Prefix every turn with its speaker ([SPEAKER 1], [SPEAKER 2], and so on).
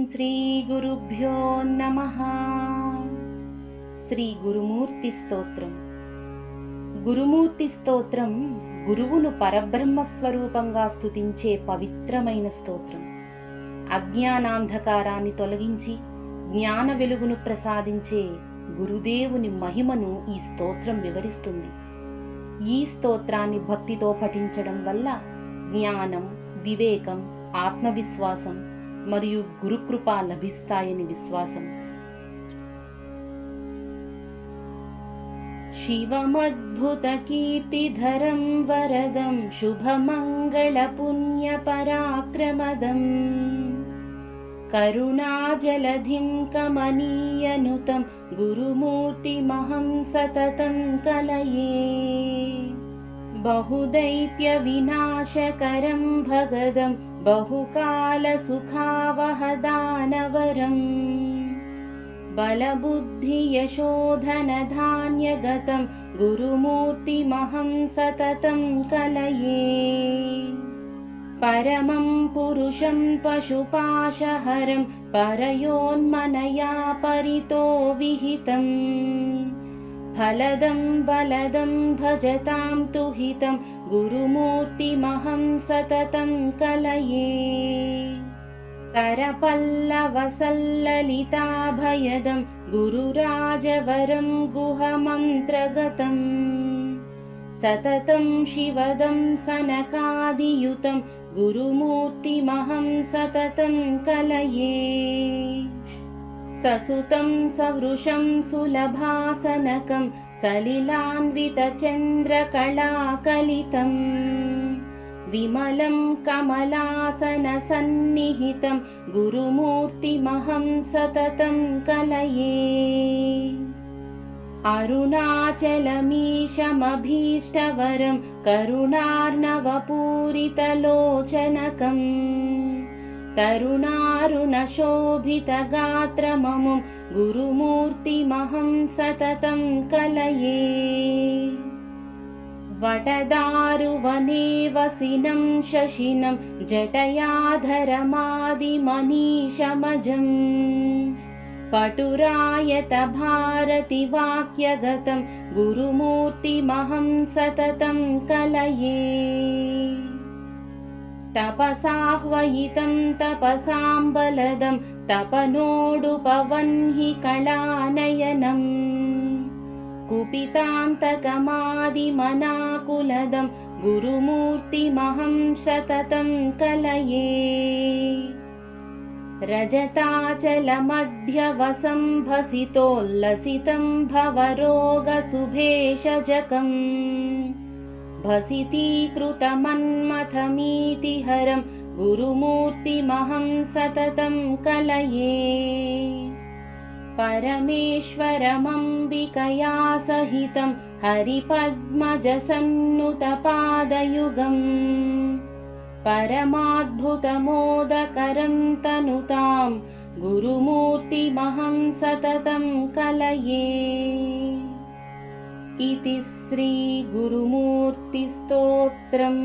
[SPEAKER 1] శ్రీగురుభ్యో నమః. శ్రీ గురుమూర్తి స్తోత్రం. గురుమూర్తి స్తోత్రం గురువును పరబ్రహ్మస్వరూపంగా స్తుతించే పవిత్రమైన స్తోత్రం. అజ్ఞానాంధకారాన్ని తొలగించి జ్ఞాన వెలుగును ప్రసాదించే గురుదేవుని మహిమను ఈ స్తోత్రం వివరిస్తుంది. ఈ స్తోత్రాన్ని భక్తితో పఠించడం వల్ల జ్ఞానం, వివేకం, ఆత్మవిశ్వాసం మరియు గురుకృప లభిస్తాయని విశ్వాసం. శివమద్భుత కీర్తిధరం వరదం శుభమంగళ పుణ్య పరాక్రమదం కరుణాజలధిం కమనీయనుతం గురుమూర్తిమహం సతతం కలయే. బహుదైత్య వినాశకరం భగదం బహుకాల సుఖావహదానవరం బలబుద్ధి యశోధన ధాన్యగతం గురుమూర్తిమహం సతతం కలయే. పరమం పురుషం పశుపాశహరం పరయోన్మనయా పరితో విహితం ఫలదం బలదం భజతాం తుహితం గురుమూర్తిమహం సతతం కలయే. కరపల్లవసల్లలితాభయదం గురురాజవరం గుహమంత్రగతం సతతం శివదం సనకాదియుతం గురుమూర్తిమహం సతతం కలయే. ససుతం సవృషం సులభాసనకం సలిలాన్వితచంద్రకళాకలితం విమలం కమలాసన సన్నిహితం గురుమూర్తిమహం సతతం కలయే. అరుణాచలమీశమభీష్టవరం కరుణార్ణవపూరితలోచనకం తరుణారుణశోభితగాత్రమముం గురుమూర్తిమహం సతతం కలయే. వటదారువనే వసినం శశినం జటయాధరమాదిమనీషమజం పటురాయత భారతి వాక్యగతం గురుమూర్తిమహం సతతం కలయే. తపసాహ్వయితం తపసాంబలదం తపనోడుపవన్హి కళానయనం కుపితాంతకమాదిమనాకులదం గురుమూర్తిమహం సతతం కలయే. రజతాచలమధ్యవసం భసితోల్లసితం భవరోగశుభేషజకం భసితీకృతమన్మథమీతిహరం గురుమూర్తిమహం సతతం కలయే. పరమేశ్వరమంబికయా సహితం హరిపద్మజసన్నుతపాదయుగం పరమాద్భుతమోదకరం తనుతాం గురుమూర్తిమహం సతతం కలయే. ఇతి శ్రీ గురుమూర్తి స్తోత్రం.